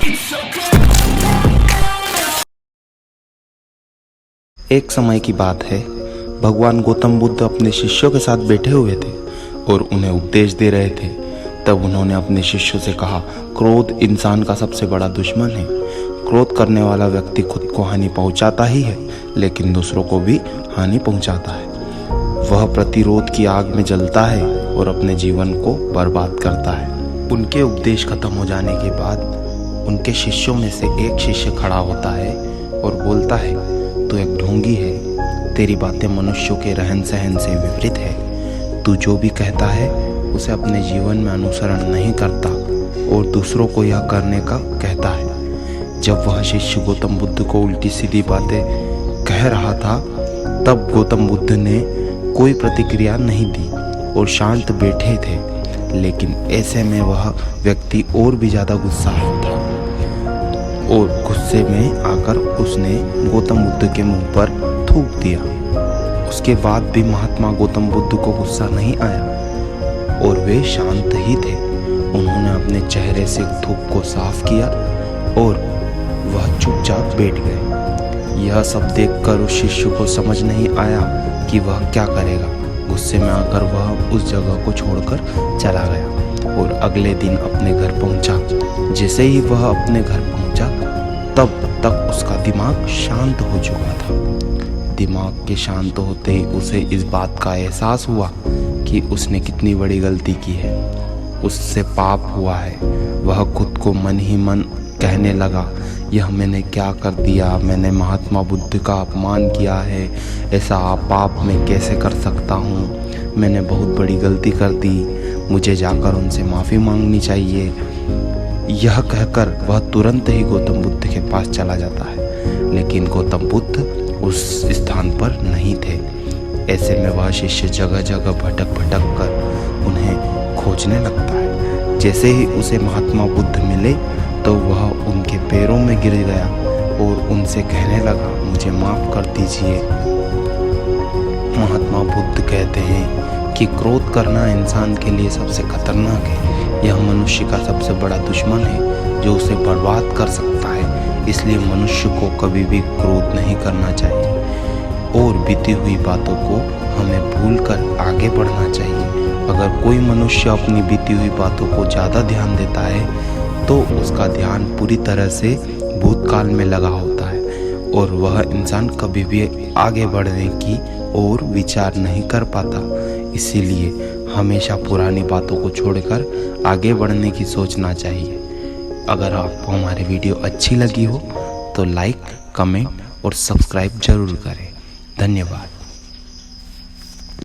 एक समय की बात है, भगवान गौतम बुद्ध अपने शिष्यों के साथ बैठे हुए थे और उन्हें उपदेश दे रहे थे। तब उन्होंने अपने शिष्यों से कहा, क्रोध इंसान का सबसे बड़ा दुश्मन है। क्रोध करने वाला व्यक्ति खुद को हानि पहुंचाता ही है, लेकिन दूसरों को भी हानि पहुंचाता है। वह प्रतिरोध की आग में जलता है और अपने जीवन को बर्बाद करता है। उनके उपदेश खत्म हो जाने के बाद उनके शिष्यों में से एक शिष्य खड़ा होता है और बोलता है, तू एक ढोंगी है, तेरी बातें मनुष्यों के रहन सहन से विपरीत है। तू जो भी कहता है उसे अपने जीवन में अनुसरण नहीं करता और दूसरों को यह करने का कहता है। जब वह शिष्य गौतम बुद्ध को उल्टी सीधी बातें कह रहा था, तब गौतम बुद्ध ने कोई प्रतिक्रिया नहीं दी और शांत बैठे थे। लेकिन ऐसे में वह व्यक्ति और भी ज़्यादा गुस्सा था और गुस्से में आकर उसने गौतम बुद्ध के मुंह पर थूक दिया। उसके बाद भी महात्मा गौतम बुद्ध को गुस्सा नहीं आया और वे शांत ही थे। उन्होंने अपने चेहरे से थूक को साफ किया और वह चुपचाप बैठ गए। यह सब देखकर उस शिष्य को समझ नहीं आया कि वह क्या करेगा। गुस्से में आकर वह उस जगह को छोड़कर चला गया और अगले दिन अपने घर पहुंचा। जैसे ही वह अपने घर पहुंचा, तब तक उसका दिमाग शांत हो चुका था। दिमाग के शांत होते ही उसे इस बात का एहसास हुआ कि उसने कितनी बड़ी गलती की है, उससे पाप हुआ है। वह खुद को मन ही मन कहने लगा, यह मैंने क्या कर दिया, मैंने महात्मा बुद्ध का अपमान किया है, ऐसा पाप मैं कैसे कर सकता हूँ, मैंने बहुत बड़ी गलती कर दी, मुझे जाकर उनसे माफ़ी मांगनी चाहिए। यह कहकर वह तुरंत ही गौतम बुद्ध के पास चला जाता है, लेकिन गौतम बुद्ध उस स्थान पर नहीं थे। ऐसे में वह शिष्य जगह जगह भटक भटक कर उन्हें खोजने लगता है। जैसे ही उसे महात्मा बुद्ध मिले तो वह उनके पैरों में गिर गया और उनसे कहने लगा, मुझे माफ़ कर दीजिए। महात्मा बुद्ध कहते हैं कि क्रोध करना इंसान के लिए सबसे खतरनाक है। यह मनुष्य का सबसे बड़ा दुश्मन है जो उसे बर्बाद कर सकता है। इसलिए मनुष्य को कभी भी क्रोध नहीं करना चाहिए और बीती हुई बातों को हमें भूलकर आगे बढ़ना चाहिए। अगर कोई मनुष्य अपनी बीती हुई बातों को ज़्यादा ध्यान देता है तो उसका ध्यान पूरी तरह से भूतकाल में लगा होता है और वह इंसान कभी भी आगे बढ़ने की और विचार नहीं कर पाता। इसीलिए हमेशा पुरानी बातों को छोड़कर आगे बढ़ने की सोचना चाहिए। अगर आपको हमारी वीडियो अच्छी लगी हो तो लाइक, कमेंट और सब्सक्राइब जरूर करें। धन्यवाद।